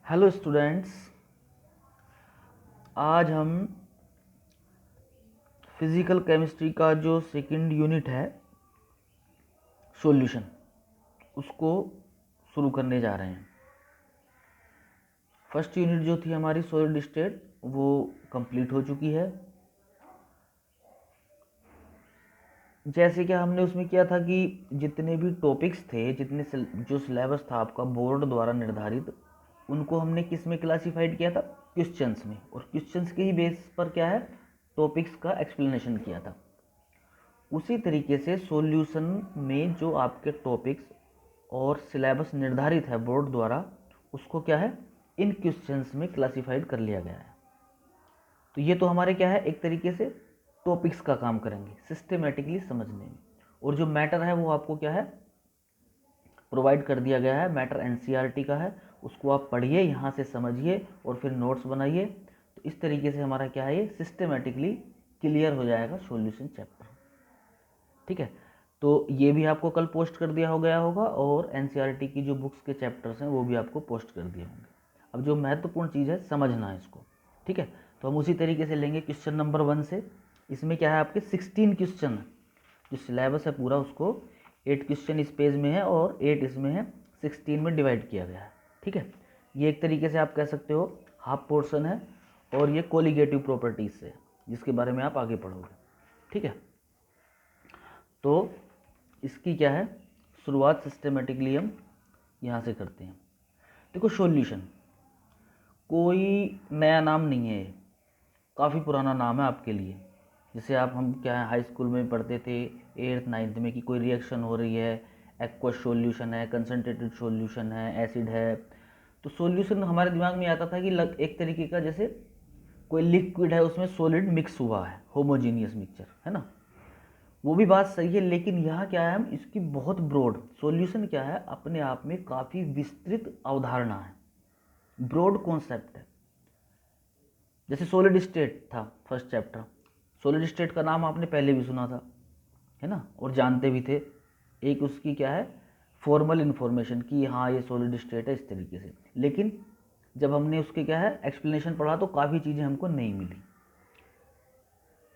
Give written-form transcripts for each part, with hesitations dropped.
Hello students, आज हम physical chemistry का जो सेकंड यूनिट है सॉल्यूशन उसको शुरू करने जा रहे हैं। फर्स्ट यूनिट जो थी हमारी सॉलिड स्टेट वो कंप्लीट हो चुकी है। जैसे कि हमने उसमें किया था कि जितने भी टॉपिक्स थे, जो सिलेबस था आपका बोर्ड द्वारा निर्धारित, उनको हमने किस में क्लासिफाइड किया था? क्वेश्चंस में। और क्वेश्चंस के ही बेस पर क्या है, टॉपिक्स का एक्सप्लेनेशन किया था। उसी तरीके से सॉल्यूशन में जो आपके टॉपिक्स और सिलेबस निर्धारित है बोर्ड द्वारा, उसको क्या है, इन क्वेश्चंस में क्लासिफाइड कर लिया गया है। तो ये तो हमारे क्या है, एक तरीके से टॉपिक्स का काम करेंगे सिस्टेमेटिकली समझने में। और जो मैटर है वो आपको क्या है, प्रोवाइड कर दिया गया है। मैटर एनसीईआरटी का है, उसको आप पढ़िए, यहाँ से समझिए और फिर नोट्स बनाइए। तो इस तरीके से हमारा क्या है, ये सिस्टेमेटिकली क्लियर हो जाएगा सॉल्यूशन चैप्टर। ठीक है, तो ये भी आपको कल पोस्ट कर दिया हो गया होगा, और एनसीईआरटी की जो बुक्स के चैप्टर्स हैं वो भी आपको पोस्ट कर दिए होंगे। अब जो महत्वपूर्ण चीज़ है, समझना है इसको। ठीक है, तो हम उसी तरीके से लेंगे क्वेश्चन नंबर 1 से। इसमें क्या है, आपके 16 क्वेश्चन है। जो सिलेबस है पूरा, उसको 8 क्वेश्चन इस पेज में है और 8 इसमें है, 16 में डिवाइड किया गया है। ठीक है, ये एक तरीके से आप कह सकते हो हाफ पोर्शन है, और ये कोलिगेटिव प्रॉपर्टीज से, जिसके बारे में आप आगे पढ़ोगे। ठीक है, तो इसकी क्या है, शुरुआत सिस्टेमेटिकली हम यहाँ से करते हैं। देखो, सॉल्यूशन कोई नया नाम नहीं है, काफ़ी पुराना नाम है आपके लिए। जैसे हम क्या है, हाई स्कूल में पढ़ते थे 8th 9th में कि कोई रिएक्शन हो रही है, एक्वस सॉल्यूशन है, कंसनट्रेटेड सॉल्यूशन है, एसिड है। तो सॉल्यूशन हमारे दिमाग में आता था कि एक तरीके का, जैसे कोई लिक्विड है उसमें सॉलिड मिक्स हुआ है, होमोजीनियस मिक्सचर है ना। वो भी बात सही है, लेकिन यहाँ क्या है, हम इसकी बहुत ब्रॉड, सॉल्यूशन क्या है, अपने आप में काफ़ी विस्तृत अवधारणा है, ब्रॉड कॉन्सेप्ट है। जैसे सॉलिड स्टेट था फर्स्ट चैप्टर, सॉलिड स्टेट का नाम आपने पहले भी सुना था, है ना, और जानते भी थे। एक उसकी क्या है, फॉर्मल इन्फॉर्मेशन कि हाँ ये सॉलिड स्टेट है इस तरीके से। लेकिन जब हमने उसके क्या है एक्सप्लेनेशन पढ़ा, तो काफ़ी चीज़ें हमको नहीं मिली।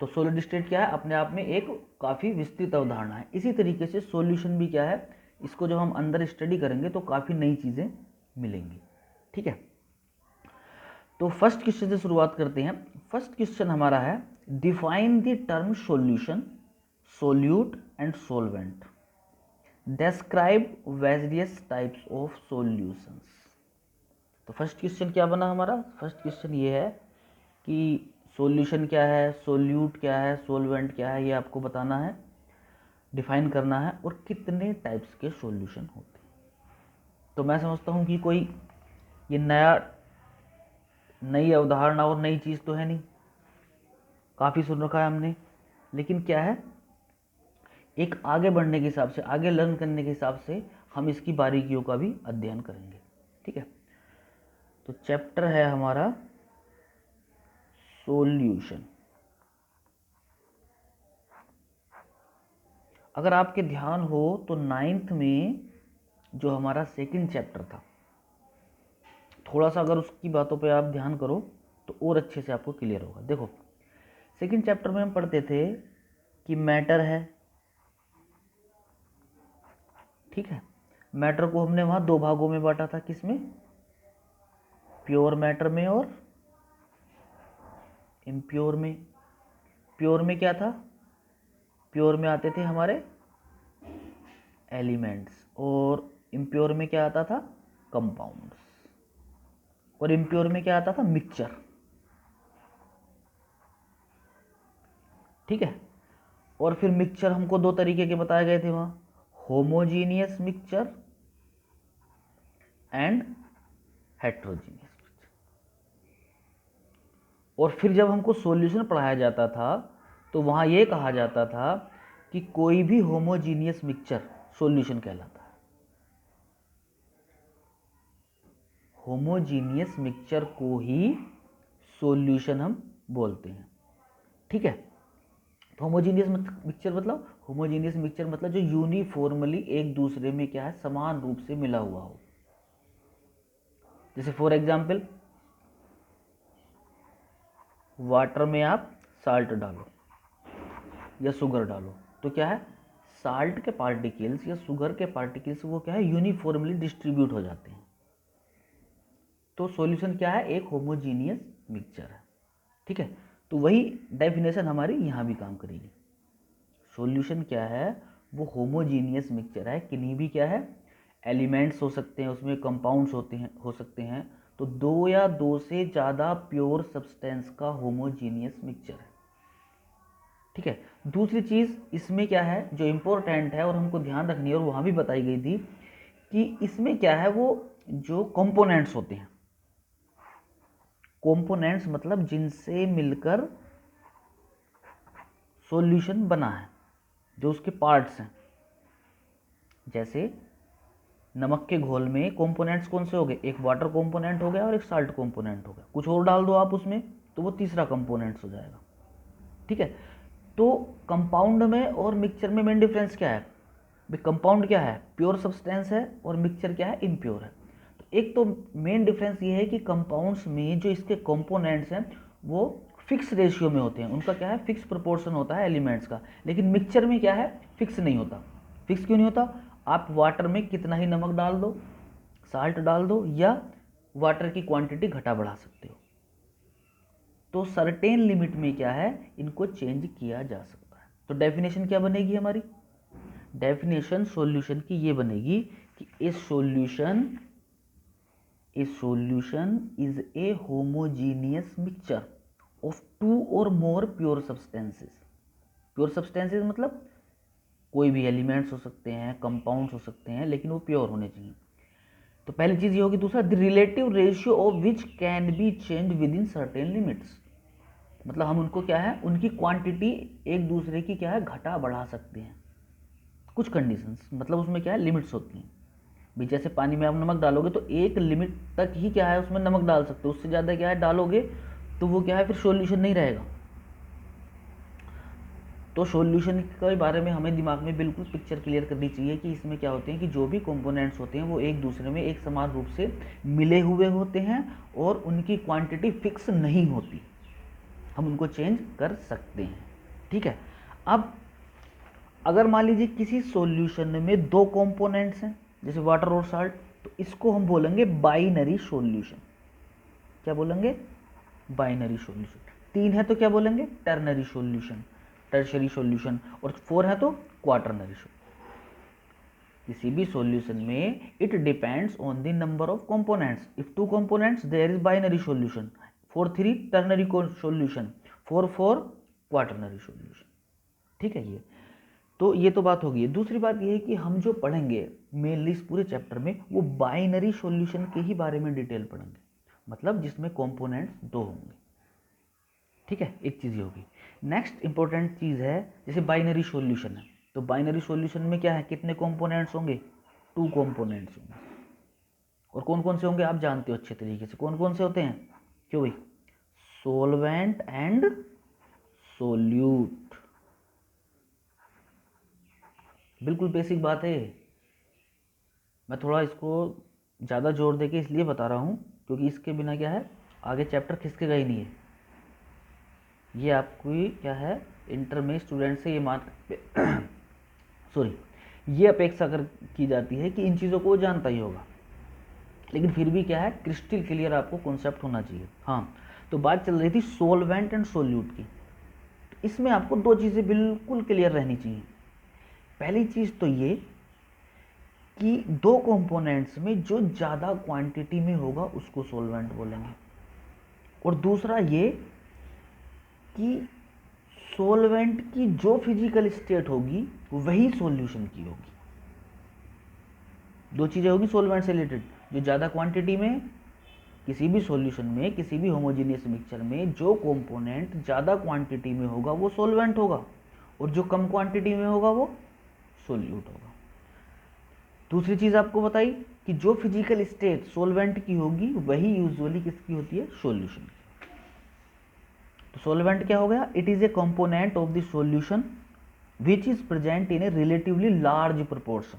तो सॉलिड स्टेट क्या है, अपने आप में एक काफ़ी विस्तृत अवधारणा है। इसी तरीके से सॉल्यूशन भी क्या है, इसको जब हम अंदर स्टडी करेंगे तो काफ़ी नई चीज़ें मिलेंगी। ठीक है, तो फर्स्ट क्वेश्चन से शुरुआत करते हैं। फर्स्ट क्वेश्चन हमारा है, define the term solution, solute and solvent, describe various types of solutions. तो फर्स्ट क्वेश्चन क्या बना हमारा, फर्स्ट क्वेश्चन ये है कि सॉल्यूशन क्या है, सोल्यूट क्या है, सोलवेंट क्या है, ये आपको बताना है, डिफाइन करना है, और कितने टाइप्स के सॉल्यूशन होते हैं। तो मैं समझता हूँ कि कोई ये नई अवधारणा और नई चीज़ तो है नहीं, काफ़ी सुन रखा है हमने। लेकिन क्या है, एक आगे बढ़ने के हिसाब से, आगे लर्न करने के हिसाब से हम इसकी बारीकियों का भी अध्ययन करेंगे। ठीक है, तो चैप्टर है हमारा सॉल्यूशन। अगर आपके ध्यान हो तो 9th में जो हमारा सेकंड चैप्टर था, थोड़ा सा अगर उसकी बातों पे आप ध्यान करो तो और अच्छे से आपको क्लियर होगा। देखो, सेकंड चैप्टर में हम पढ़ते थे कि मैटर है। ठीक है, मैटर को हमने वहाँ 2 भागों में बांटा था, किसमें, प्योर मैटर में और इम्प्योर में। प्योर में क्या था, प्योर में आते थे हमारे एलिमेंट्स, और इम्प्योर में क्या आता था, कंपाउंड्स, और इम्प्योर में क्या आता था, मिक्सचर। ठीक है, और फिर मिक्सचर हमको 2 तरीके के बताए गए थे वहाँ, होमोजीनियस मिक्सचर एंड हेट्रोजीनियस। और फिर जब हमको सॉल्यूशन पढ़ाया जाता था तो वहाँ ये कहा जाता था कि कोई भी होमोजीनियस मिक्सचर सॉल्यूशन कहलाता है। होमोजीनियस मिक्सचर को ही सॉल्यूशन हम बोलते हैं। ठीक है, तो होमोजीनियस मिक्सचर मतलब जो यूनिफॉर्मली एक दूसरे में क्या है, समान रूप से मिला हुआ हो। जैसे फॉर एग्जाम्पल वाटर में आप साल्ट डालो या शुगर डालो, तो क्या है, साल्ट के पार्टिकल्स या शुगर के पार्टिकल्स वो क्या है, यूनिफॉर्मली डिस्ट्रीब्यूट हो जाते हैं। तो सॉल्यूशन क्या है, एक होमोजीनियस मिक्सचर है। ठीक है, तो वही डेफिनेशन हमारी यहाँ भी काम करेगी। सॉल्यूशन क्या है, वो होमोजीनियस मिक्सचर है, किन्हीं भी क्या है, एलिमेंट्स हो सकते हैं, उसमें कंपाउंड्स हो सकते हैं, तो दो या दो से ज़्यादा प्योर सब्सटेंस का होमोजीनियस मिक्सचर है। ठीक है, दूसरी चीज़ इसमें क्या है जो इम्पोर्टेंट है और हमको ध्यान रखनी है, और वहाँ भी बताई गई थी कि इसमें क्या है, वो जो कंपोनेंट्स होते हैं, कंपोनेंट्स मतलब जिनसे मिलकर सॉल्यूशन बना है, जो उसके पार्ट्स हैं। जैसे नमक के घोल में कंपोनेंट्स कौन से हो गए, एक वाटर कंपोनेंट हो गया और एक साल्ट कंपोनेंट हो गया, कुछ और डाल दो आप उसमें तो वो तीसरा कंपोनेंट्स हो जाएगा। ठीक है, तो कंपाउंड में और मिक्सचर में मेन डिफरेंस क्या है भाई, कंपाउंड क्या है, प्योर सब्सटेंस है, और मिक्सचर क्या है, इम्प्योर है। तो एक तो मेन डिफरेंस ये है कि कंपाउंड्स में जो इसके कंपोनेंट्स हैं वो फिक्स रेशियो में होते हैं, उनका क्या है, फिक्स प्रोपोर्शन होता है एलिमेंट्स का, लेकिन मिक्सचर में क्या है, फिक्स नहीं होता। फिक्स क्यों नहीं होता, आप वाटर में कितना ही नमक डाल दो, साल्ट डाल दो, या वाटर की क्वांटिटी घटा बढ़ा सकते हो, तो सर्टेन लिमिट में क्या है, इनको चेंज किया जा सकता है। तो डेफिनेशन क्या बनेगी हमारी, डेफिनेशन सॉल्यूशन की ये बनेगी कि a solution is a homogeneous mixture of two और more pure substances. Pure substances मतलब कोई भी एलिमेंट्स हो सकते हैं, कंपाउंड्स हो सकते हैं, लेकिन वो प्योर होने चाहिए। तो पहली चीज ये होगी। दूसरा, the relative ratio of which can be change with in certain limits, मतलब हम उनको क्या है, उनकी क्वांटिटी एक दूसरे की क्या है, घटा बढ़ा सकते हैं कुछ कंडीशंस, मतलब उसमें क्या है, लिमिट्स होती हैं भी। जैसे पानी में आप नमक डालोगे तो एक लिमिट तक ही क्या है उसमें नमक डाल सकते हो, उससे ज़्यादा क्या है डालोगे तो वो क्या है, फिर सॉल्यूशन नहीं रहेगा। तो सॉल्यूशन के बारे में हमें दिमाग में बिल्कुल पिक्चर क्लियर करनी चाहिए कि इसमें क्या होते हैं कि जो भी कंपोनेंट्स होते हैं वो एक दूसरे में एक समान रूप से मिले हुए होते हैं और उनकी क्वांटिटी फिक्स नहीं होती, हम उनको चेंज कर सकते हैं। ठीक है, अब अगर मान लीजिए किसी सॉल्यूशन में दो कंपोनेंट्स हैं जैसे वाटर और साल्ट, तो इसको हम बोलेंगे बाइनरी सॉल्यूशन। क्या बोलेंगे, बाइनरी सॉल्यूशन। तीन है तो क्या बोलेंगे, टर्नरी सॉल्यूशन, टर्शरी सॉल्यूशन, और फोर है तो क्वाटरनरी सॉल्यूशन। किसी भी सॉल्यूशन में it depends on the number of components. If two components there is binary solution, for three ternary solution, for four quaternary solution. ठीक है, तो ये तो बात होगी। दूसरी बात ये है कि हम जो पढ़ेंगे मेनली इस पूरे चैप्टर में वो बाइनरी सॉल्यूशन के ही बारे में डिटेल पढ़ेंगे, मतलब जिसमें कंपोनेंट्स दो होंगे। ठीक है, एक चीज़ ये होगी। नेक्स्ट इंपॉर्टेंट चीज़ है, जैसे बाइनरी सॉल्यूशन है, तो बाइनरी सॉल्यूशन में क्या है, कितने कंपोनेंट्स होंगे, टू कंपोनेंट्स होंगे। और कौन कौन से होंगे आप जानते हो अच्छे तरीके से, कौन कौन से होते हैं, क्यों भाई, सोलवेंट एंड सोल्यूट। बिल्कुल बेसिक बात है। मैं थोड़ा इसको ज़्यादा जोर देके इसलिए बता रहा हूँ क्योंकि इसके बिना क्या है, आगे चैप्टर खिसकेगा ही नहीं है। ये आपको क्या है, इंटर में स्टूडेंट से ये मान सॉरी ये अपेक्षा कर की जाती है कि इन चीज़ों को वो जानता ही होगा, लेकिन फिर भी क्या है, क्रिस्टल क्लियर आपको कॉन्सेप्ट होना चाहिए। हाँ, तो बात चल रही थी सोलवेंट एंड सोल्यूट की। तो इसमें आपको दो चीज़ें बिल्कुल क्लियर रहनी चाहिए। पहली चीज़ तो ये कि दो कंपोनेंट्स में जो ज़्यादा क्वांटिटी में होगा उसको सोलवेंट बोलेंगे, और दूसरा ये कि सोलवेंट की जो फिजिकल स्टेट होगी वही सॉल्यूशन की होगी। दो चीज़ें होगी सोलवेंट से रिलेटेड, जो ज़्यादा क्वांटिटी में किसी भी सॉल्यूशन में, किसी भी होमोजेनियस मिक्सचर में जो कंपोनेंट ज़्यादा क्वांटिटी में होगा वो सोलवेंट होगा, और जो कम क्वांटिटी में होगा वो सोल्यूट होगा। दूसरी चीज़ आपको बताई कि जो फिजिकल स्टेट सोलवेंट की होगी वही यूजुअली किसकी होती है, सॉल्यूशन की। तो सोलवेंट क्या हो गया, it is a component of the solution which is present in A relatively large proportion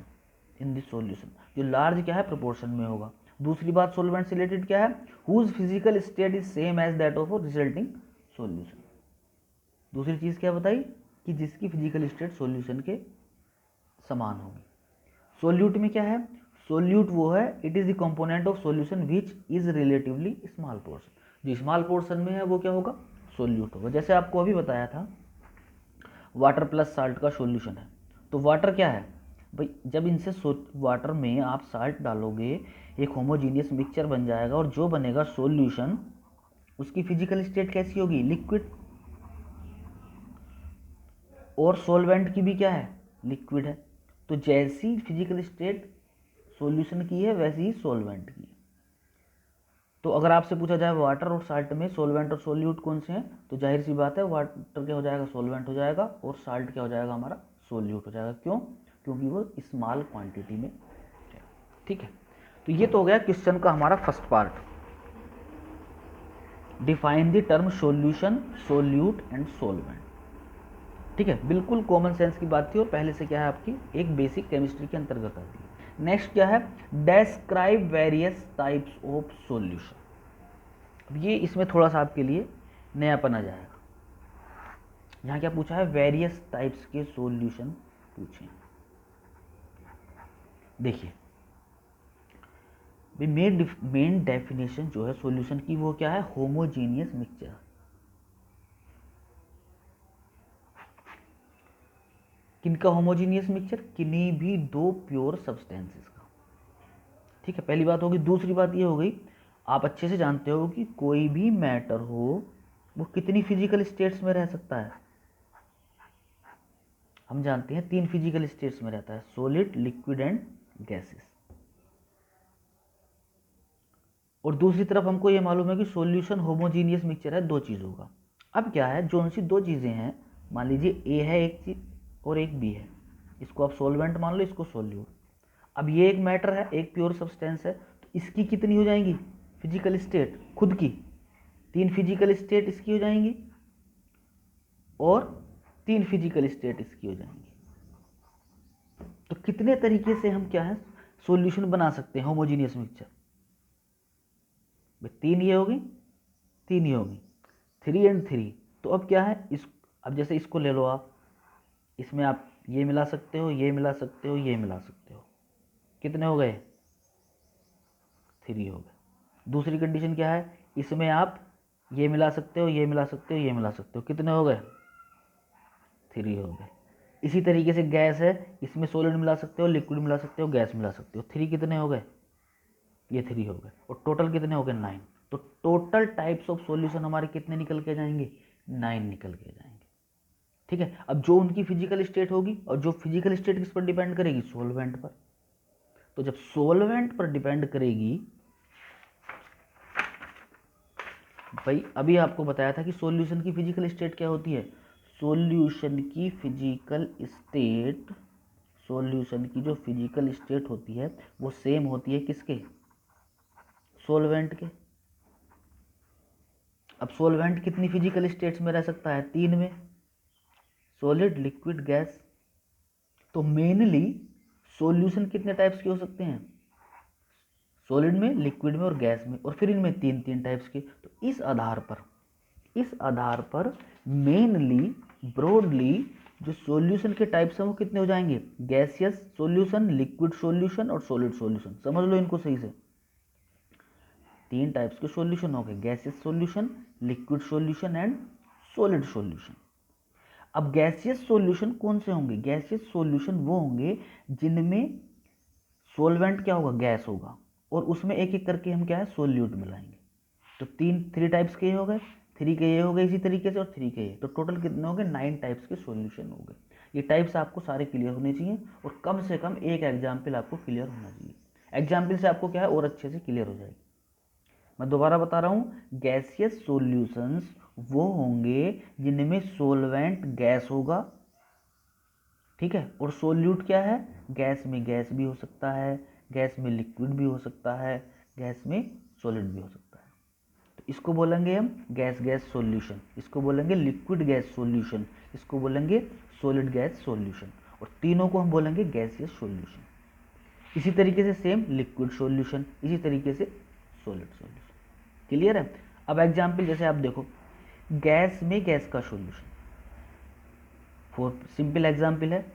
in the solution. जो लार्ज क्या है, प्रोपोर्शन में होगा, दूसरी बात सॉल्वेंट से रिलेटेड क्या है, whose physical state is same as that of resulting solution. दूसरी चीज क्या बताई कि जिसकी फिजिकल स्टेट सॉल्यूशन के समान होगी। सोल्यूट में क्या है, सोल्यूट वो है, it is the component of solution which is relatively small portion. जो स्मॉल पोर्शन में है वो क्या होगा, सोल्यूट होगा। जैसे आपको अभी बताया था वाटर प्लस साल्ट का सॉल्यूशन है, तो वाटर क्या है भाई, जब इनसे वाटर में आप साल्ट डालोगे एक होमोजीनियस मिक्सचर बन जाएगा, और जो बनेगा सॉल्यूशन उसकी फिजिकल स्टेट कैसी होगी, लिक्विड। और सॉल्वेंट की भी क्या है, लिक्विड है। तो जैसी फिजिकल स्टेट सॉल्यूशन की है वैसी ही सॉल्वेंट की है। तो अगर आपसे पूछा जाए वाटर और साल्ट में सॉल्वेंट और सोल्यूट कौन से हैं, तो जाहिर सी बात है वाटर क्या हो जाएगा, सॉल्वेंट हो जाएगा, और साल्ट क्या हो जाएगा, हमारा सोल्यूट हो जाएगा। क्यों, क्योंकि वो स्मॉल क्वांटिटी में है। ठीक है, तो ये तो हो गया क्वेश्चन का हमारा first part. Define the term solution, solute and solvent. ठीक है, बिल्कुल कॉमन सेंस की बात थी, और पहले से क्या है आपकी एक बेसिक केमिस्ट्री के अंतर्गत आती है। नेक्स्ट क्या है, describe various types of solution. अब ये इसमें थोड़ा सा आपके लिए नयापन आ जाएगा। यहाँ क्या पूछा है, वेरियस टाइप्स के सॉल्यूशन पूछे। देखिए मेन डेफिनेशन जो है सॉल्यूशन की वो क्या है, होमोजीनियस मिक्सचर। किनका होमोजीनियस मिक्सचर, किन्हीं भी दो प्योर सब्सटेंसेस का। ठीक है, पहली बात होगी। दूसरी बात ये हो गई, आप अच्छे से जानते हो कि कोई भी मैटर हो वो कितनी फिजिकल स्टेट्स में रह सकता है। हम जानते हैं 3 फिजिकल स्टेट्स में रहता है, सॉलिड, लिक्विड एंड गैसेस। और दूसरी तरफ हमको ये मालूम है कि सॉल्यूशन होमोजीनियस मिक्सचर है 2 चीज़ों का। अब क्या है, जो उनसी 2 चीज़ें हैं, मान लीजिए ए है एक चीज़ और एक बी है, इसको आप सॉल्वेंट मान लो, इसको सोल्यूट। अब ये एक मैटर है, एक प्योर सब्सटेंस है, तो इसकी कितनी हो जाएंगी फिजिकल स्टेट, खुद की 3 फिजिकल स्टेट इसकी हो जाएंगी, और 3 फिजिकल स्टेट इसकी हो जाएंगी। तो कितने तरीके से हम क्या है सॉल्यूशन बना सकते हैं होमोजीनियस मिक्सचर। 3 ये होगी, 3 ये होगी, 3 एंड 3। तो अब क्या है, इस अब जैसे इसको ले लो आप, इसमें आप ये मिला सकते हो, ये मिला सकते हो, ये मिला सकते हो, कितने हो गए, 3 हो गए। दूसरी कंडीशन क्या है, इसमें आप ये मिला सकते हो, ये मिला सकते हो, ये मिला सकते हो, कितने हो गए, 3 हो गए। इसी तरीके से गैस है, इसमें सॉलिड मिला सकते हो, लिक्विड मिला सकते हो, गैस मिला सकते हो, 3 कितने हो गए, ये 3 हो गए। और टोटल कितने हो गए, 9। तो टोटल टाइप्स ऑफ सॉल्यूशन हमारे कितने निकल के जाएंगे, 9 निकल के जाएंगे। ठीक है, अब जो उनकी फिजिकल स्टेट होगी, और जो फिजिकल स्टेट किस पर डिपेंड करेगी, सॉल्वेंट पर। तो जब सॉल्वेंट पर डिपेंड करेगी, भाई अभी आपको बताया था कि सॉल्यूशन की फिजिकल स्टेट क्या होती है, सॉल्यूशन की फिजिकल स्टेट, सॉल्यूशन की जो फिजिकल स्टेट होती है वो सेम होती है किसके, सॉल्वेंट के। अब सॉल्वेंट कितनी फिजिकल स्टेट्स में रह सकता है, 3 में, सॉलिड, लिक्विड, गैस। तो मेनली सॉल्यूशन कितने टाइप्स के हो सकते हैं, सॉलिड में, लिक्विड में और गैस में, और फिर इनमें 3 टाइप्स के। तो इस आधार पर मेनली ब्रॉडली जो सॉल्यूशन के टाइप्स हैं वो कितने हो जाएंगे, गैसियस सॉल्यूशन, लिक्विड सॉल्यूशन और सॉलिड सॉल्यूशन। समझ लो इनको सही से, 3 टाइप्स के सॉल्यूशन हो गए, gaseous solution, liquid solution and solid solution. अब गैसियस सॉल्यूशन कौन से होंगे, गैसियस सॉल्यूशन वो होंगे जिनमें सॉल्वेंट क्या होगा, गैस होगा, और उसमें एक एक करके हम क्या है सोल्यूट मिलाएंगे। तो 3 टाइप्स के ये हो गए, 3 के ये हो गए इसी तरीके से, और 3 के ये। तो टोटल कितने हो गए, 9 टाइप्स के सॉल्यूशन हो गए। ये टाइप्स आपको सारे क्लियर होने चाहिए, और कम से कम एक एग्जाम्पल आपको क्लियर होना चाहिए। एग्जाम्पल से आपको क्या है और अच्छे से क्लियर हो जाएगी। मैं दोबारा बता रहा हूँ, गैसियस सॉल्यूशंस वो होंगे जिनमें सोलवेंट गैस होगा, ठीक है, और सोल्यूट क्या है, गैस में गैस भी हो सकता है, गैस में लिक्विड भी हो सकता है, गैस में सॉलिड भी हो सकता है। तो इसको बोलेंगे हम गैस गैस सॉल्यूशन, इसको बोलेंगे लिक्विड गैस सॉल्यूशन, इसको बोलेंगे सॉलिड गैस सॉल्यूशन, और तीनों को हम बोलेंगे गैसियस सॉल्यूशन। इसी तरीके से सेम लिक्विड सॉल्यूशन, इसी तरीके से सॉलिड सॉल्यूशन। क्लियर है? अब एग्जाम्पल जैसे आप देखो, गैस में गैस का सॉल्यूशन, फॉर सिंपल एग्जाम्पल है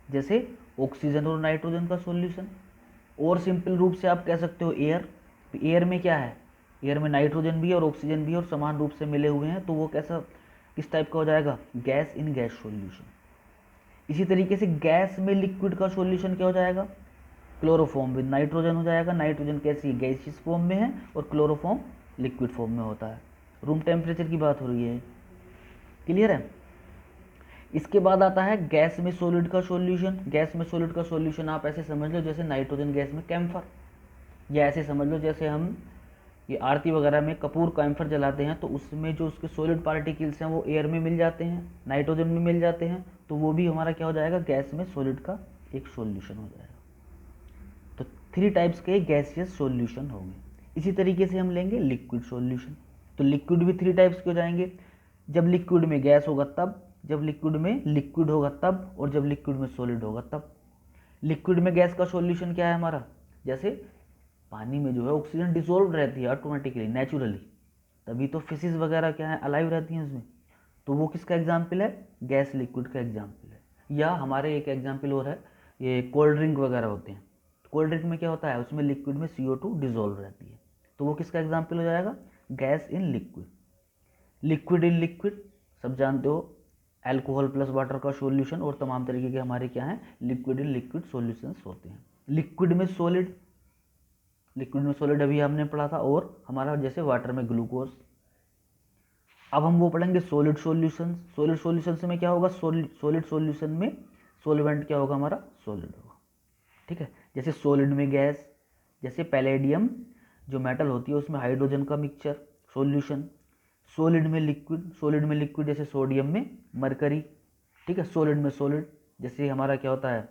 जैसे ऑक्सीजन और नाइट्रोजन का सॉल्यूशन। और सिंपल रूप से आप कह सकते हो एयर, एयर में क्या है, एयर में नाइट्रोजन भी है और ऑक्सीजन भी है और समान रूप से मिले हुए हैं, तो वो कैसा, किस टाइप का हो जाएगा, गैस इन गैस सॉल्यूशन। इसी तरीके से गैस में लिक्विड का सॉल्यूशन क्या हो जाएगा, क्लोरोफॉर्म विद नाइट्रोजन हो जाएगा। नाइट्रोजन कैसी गैसियस फॉर्म में है और क्लोरोफॉर्म लिक्विड फॉर्म में होता है। रूम टेम्परेचर की बात हो रही है। क्लियर है? इसके बाद आता है गैस में सॉलिड का सॉल्यूशन। गैस में सॉलिड का सॉल्यूशन आप ऐसे समझ लो जैसे नाइट्रोजन गैस में कैम्फर, या ऐसे समझ लो जैसे हम ये आरती वगैरह में कपूर कैम्फर जलाते हैं तो उसमें जो उसके सॉलिड पार्टिकल्स हैं वो एयर में मिल जाते हैं, नाइट्रोजन में मिल जाते हैं, तो वो भी हमारा क्या हो जाएगा, गैस में सॉलिड का एक सॉल्यूशन हो जाएगा। तो 3 टाइप्स के गैसियस सॉल्यूशन होंगे। इसी तरीके से हम लेंगे लिक्विड सॉल्यूशन, तो लिक्विड भी 3 टाइप्स के हो जाएंगे। जब लिक्विड में गैस होगा तब, जब लिक्विड में लिक्विड होगा तब, और जब लिक्विड में सॉलिड होगा तब। लिक्विड में गैस का सॉल्यूशन क्या है हमारा, जैसे पानी में जो है ऑक्सीजन डिसॉल्व रहती है ऑटोमेटिकली नेचुरली, तभी तो फिशेस वगैरह क्या है अलाइव रहती हैं उसमें, तो वो किसका एग्जाम्पल है, गैस लिक्विड का एग्जाम्पल है। या हमारे एक एग्जाम्पल और है, ये कोल्ड ड्रिंक वगैरह होते हैं, कोल्ड ड्रिंक में क्या होता है, उसमें लिक्विड में CO2 डिसॉल्व रहती है, तो वो किसका एग्जाम्पल हो जाएगा, gas in liquid. Liquid in liquid सब जानते हो, अल्कोहल प्लस वाटर का सॉल्यूशन, और तमाम तरीके के हमारे क्या हैं, लिक्विड इन लिक्विड सॉल्यूशंस होते हैं। लिक्विड में सॉलिड, लिक्विड में सॉलिड अभी हमने पढ़ा था, और हमारा जैसे वाटर में ग्लूकोज। अब हम वो पढ़ेंगे सॉलिड सॉल्यूशंस। सॉलिड सॉल्यूशंस में क्या होगा, सॉलिड सॉल्यूशन में सॉल्वेंट क्या होगा हमारा, सॉलिड होगा। ठीक है, जैसे सॉलिड में गैस, जैसे पैलेडियम जो मेटल होती है उसमें हाइड्रोजन का मिक्सचर सॉल्यूशन। सॉलिड में लिक्विड, सॉलिड में लिक्विड जैसे सोडियम में मरकरी। ठीक है, सॉलिड में सॉलिड जैसे हमारा क्या होता है,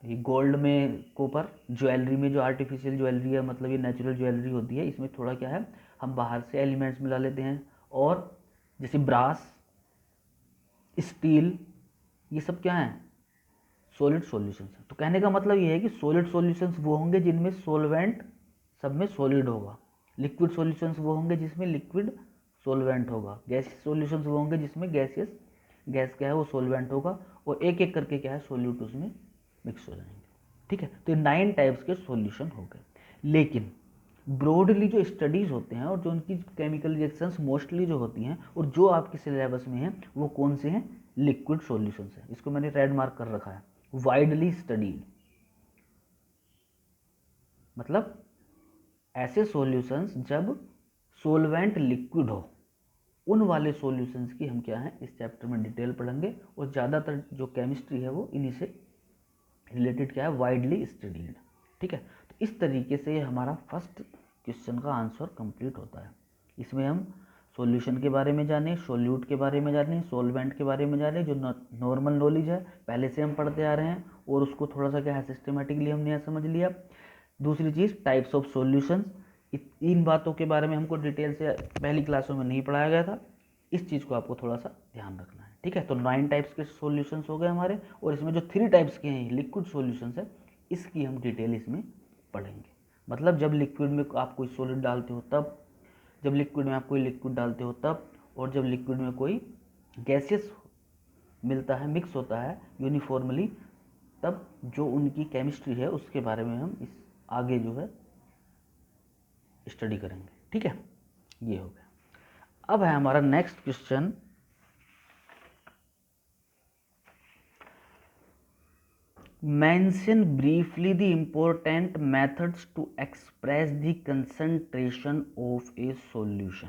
ये गोल्ड में कॉपर, ज्वेलरी में जो आर्टिफिशियल ज्वेलरी है, मतलब ये नेचुरल ज्वेलरी होती है, इसमें थोड़ा क्या है, हम बाहर से एलिमेंट्स मिला लेते हैं। और जैसे ब्रास, स्टील, ये सब क्या है, सॉलिड सॉल्यूशंस है। तो कहने का मतलब ये है कि सॉलिड सॉल्यूशंस वो होंगे जिनमें सॉल्वेंट सब में सॉलिड होगा, लिक्विड सॉल्यूशंस वो होंगे जिसमें लिक्विड सॉल्वेंट होगा, गैस सॉल्यूशंस वो होंगे जिसमें गैसियस गैस क्या है वो सॉल्वेंट होगा, और एक एक करके क्या है सॉल्यूट उसमें मिक्स हो जाएंगे। ठीक है, तो ये 9 टाइप्स के सॉल्यूशन हो गए। लेकिन ब्रॉडली जो स्टडीज़ होते हैं और जो उनकी केमिकल रिएक्शंस मोस्टली जो होती हैं और जो आपके सिलेबस में हैं वो कौन से हैं, लिक्विड सॉल्यूशंस हैं। इसको मैंने रेड मार्क कर रखा है, वाइडली स्टडीड, मतलब ऐसे सॉल्यूशंस जब सोलवेंट लिक्विड हो, उन वाले सॉल्यूशंस की हम क्या है इस चैप्टर में डिटेल पढ़ेंगे, और ज़्यादातर जो केमिस्ट्री है वो इन्हीं से रिलेटेड क्या है, वाइडली स्टडीड। ठीक है, तो इस तरीके से हमारा फर्स्ट क्वेश्चन का आंसर कंप्लीट होता है। इसमें हम सॉल्यूशन के बारे में जाने, सॉल्यूट के बारे में जाने, सॉल्वेंट के बारे में जाने, जो नॉर्मल नॉलेज है पहले से हम पढ़ते आ रहे हैं, और उसको थोड़ा सा क्या है सिस्टमेटिकली हमने यहाँ समझ लिया। दूसरी चीज़ टाइप्स ऑफ सॉल्यूशंस, इन बातों के बारे में हमको डिटेल से पहली क्लासों में नहीं पढ़ाया गया था, इस चीज़ को आपको थोड़ा सा ध्यान रखना है। ठीक है, तो 9 टाइप्स के सॉल्यूशंस हो गए हमारे, और इसमें जो 3 टाइप्स के हैं लिक्विड सॉल्यूशंस है, इसकी हम डिटेल इसमें पढ़ेंगे। मतलब जब लिक्विड में आप कोई सॉलिड डालते हो तब, जब लिक्विड में आप कोई लिक्विड डालते हो तब, और जब लिक्विड में कोई गैसेस मिलता है, मिक्स होता है यूनिफॉर्मली, तब जो उनकी केमिस्ट्री है उसके बारे में हम इस आगे जो है स्टडी करेंगे। ठीक है, ये हो गया। अब है हमारा next question, mention briefly the important methods to express the concentration of a solution।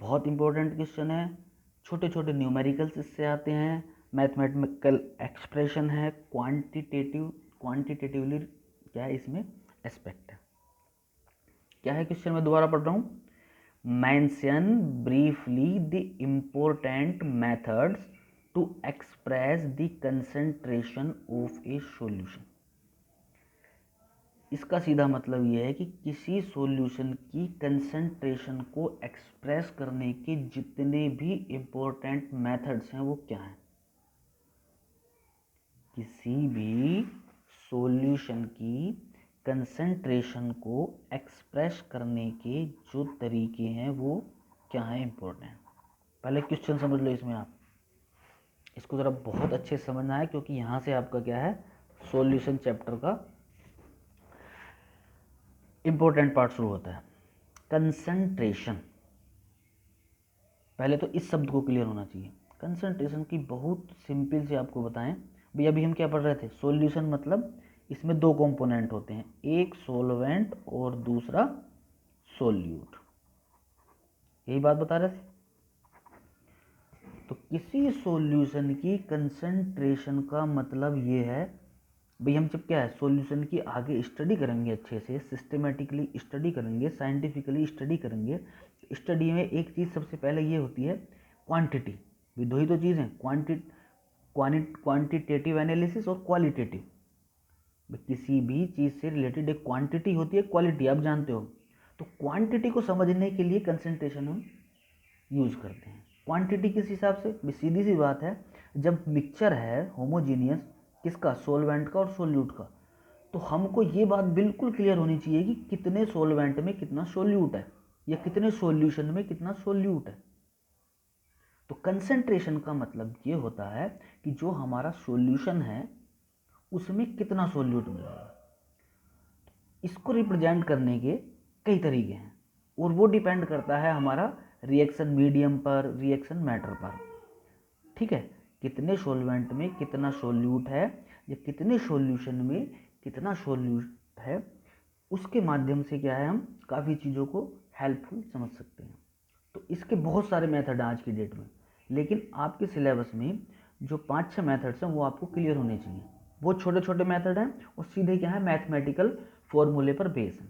बहुत इंपॉर्टेंट क्वेश्चन है, छोटे छोटे न्यूमेरिकल्स इससे आते हैं, मैथमेटिकल एक्सप्रेशन है, क्वांटिटेटिवली क्या है इसमें एस्पेक्ट है। क्या है क्वेश्चन, मैं दोबारा पढ़ रहा हूँ, mention briefly the important methods to express the concentration of a solution। इसका सीधा मतलब ये है कि किसी सॉल्यूशन की कंसंट्रेशन को एक्सप्रेस करने के जितने भी इम्पोर्टेंट मेथड्स हैं वो क्या हैं। किसी भी सॉल्यूशन की कंसंट्रेशन को एक्सप्रेस करने के जो तरीके हैं वो क्या है इम्पोर्टेंट। पहले क्वेश्चन समझ लो, इसमें आप इसको ज़रा बहुत अच्छे से समझना है, क्योंकि यहाँ से आपका क्या है, सॉल्यूशन चैप्टर का इम्पोर्टेंट पार्ट शुरू होता है। कंसंट्रेशन, पहले तो इस शब्द को क्लियर होना चाहिए। कंसंट्रेशन की बहुत सिंपल से आपको बताएं भैया, अभी हम क्या पढ़ रहे थे, सॉल्यूशन मतलब इसमें दो कंपोनेंट होते हैं, एक सॉल्वेंट और दूसरा सॉल्यूट, यही बात बता रहे थे। तो किसी सॉल्यूशन की कंसंट्रेशन का मतलब ये है भाई, हम जब क्या है सॉल्यूशन की आगे स्टडी करेंगे, अच्छे से सिस्टमेटिकली स्टडी करेंगे, साइंटिफिकली स्टडी करेंगे। स्टडी में एक चीज़ सबसे पहले ये होती है क्वांटिटी, भी दो ही तो चीज़ हैं, क्वांटिटेटिव एनालिसिस और क्वालिटेटिव। किसी भी चीज़ से रिलेटेड एक क्वांटिटी होती है, क्वालिटी आप जानते हो। तो क्वांटिटी को समझने के लिए कंसंट्रेशन हम यूज करते हैं। क्वांटिटी किस हिसाब से, सीधी सी बात है, जब मिक्सचर है होमोजीनियस, किसका, सोलवेंट का और सोल्यूट का, तो हमको ये बात बिल्कुल क्लियर होनी चाहिए कि कितने सोलवेंट में कितना सोल्यूट है या कितने सॉल्यूशन में कितना सोल्यूट है। तो कंसंट्रेशन का मतलब ये होता है कि जो हमारा सॉल्यूशन है उसमें कितना सोल्यूट मिलेगा। इसको रिप्रेजेंट करने के कई तरीके हैं और वो डिपेंड करता है हमारा रिएक्शन मीडियम पर, रिएक्शन मैटर पर। ठीक है, कितने सॉल्वेंट में कितना सोल्यूट है या कितने सॉल्यूशन में कितना सोल्यूट है, उसके माध्यम से क्या है हम काफ़ी चीज़ों को हेल्पफुल समझ सकते हैं। तो इसके बहुत सारे मेथड हैं आज की डेट में, लेकिन आपके सिलेबस में जो 5-6 मेथड्स हैं वो आपको क्लियर होने चाहिए। वो छोटे छोटे मेथड हैं और सीधे क्या है मैथमेटिकल फॉर्मूले पर बेस है।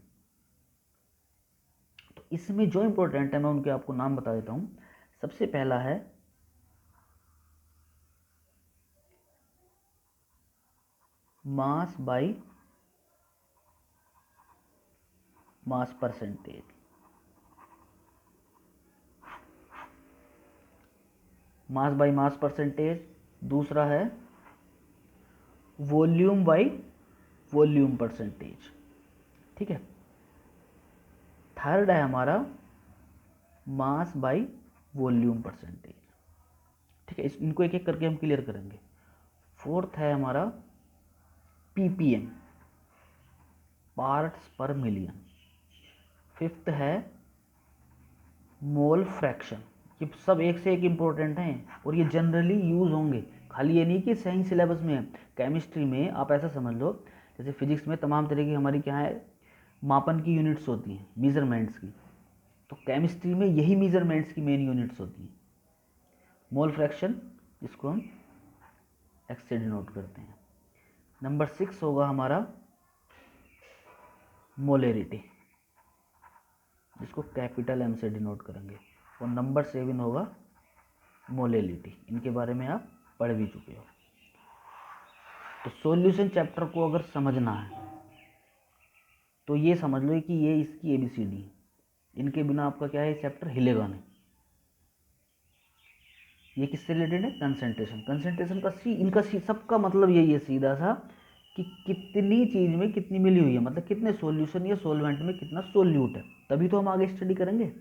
तो इसमें जो इंपॉर्टेंट है मैं उनके आपको नाम बता देता हूँ। सबसे पहला है mass by mass percentage, mass by mass percentage. दूसरा है वॉल्यूम बाई वॉल्यूम परसेंटेज। ठीक है, थर्ड है हमारा मास बाई वॉल्यूम परसेंटेज। ठीक है, इनको एक एक करके हम क्लियर करेंगे। फोर्थ है हमारा पीपीएम, पार्ट्स पर मिलियन। फिफ्थ है मोल फ्रैक्शन। ये सब एक से एक इम्पोर्टेंट हैं और ये जनरली यूज़ होंगे, खाली ये नहीं कि सही सिलेबस में है। केमिस्ट्री में आप ऐसा समझ लो, जैसे फिजिक्स में तमाम तरह की हमारी क्या है मापन की यूनिट्स होती हैं, मेजरमेंट्स की, तो केमिस्ट्री में यही मेजरमेंट्स की मेन यूनिट्स होती हैं। मोल फ्रैक्शन, जिसको हम एक्स से डिनोट करते हैं। नंबर 6 होगा हमारा मोलेरिटी, जिसको कैपिटल एम से डिनोट करेंगे। और नंबर 7 होगा मोलेलिटी, इनके बारे में आप पढ़ भी चुके हो। तो सॉल्यूशन चैप्टर को अगर समझना है तो ये समझ लो कि ये इसकी ABCD है, इनके बिना आपका क्या है चैप्टर हिलेगा नहीं। ये किससे रिलेटेड है, कंसंट्रेशन। कंसंट्रेशन का इनका सबका मतलब यही है सीधा सा कि कितनी चीज़ में कितनी मिली हुई है, मतलब कितने सॉल्यूशन या सॉल्वेंट में कितना सोल्यूट है, तभी तो हम आगे स्टडी करेंगे।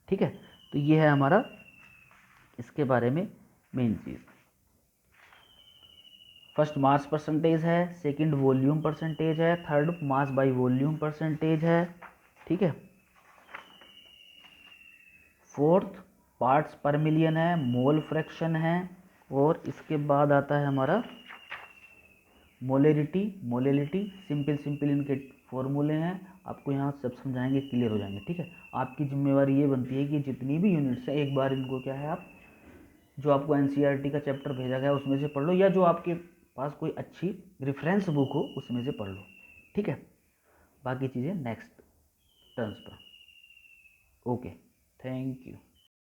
ठीक है, तो ये है हमारा इसके बारे में मेन चीज़। फर्स्ट मास परसेंटेज है, सेकंड वॉल्यूम परसेंटेज है, third mass by volume percentage है। ठीक है, फोर्थ पार्ट्स पर मिलियन है, मोल फ्रैक्शन है, और इसके बाद आता है हमारा मोलेरिटी, मोलेलिटी। सिंपल इनके फॉर्मूले हैं, आपको यहाँ सब समझाएंगे, क्लियर हो जाएंगे। ठीक है, आपकी जिम्मेवारी ये बनती है कि जितनी भी यूनिट्स है एक बार इनको क्या है आप जो आपको NCERT का चैप्टर भेजा गया उसमें से पढ़ लो, या जो आपके पास कोई अच्छी रेफरेंस बुक हो उसमें से पढ़ लो। ठीक है, बाकी चीज़ें next turns per. Okay, thank you.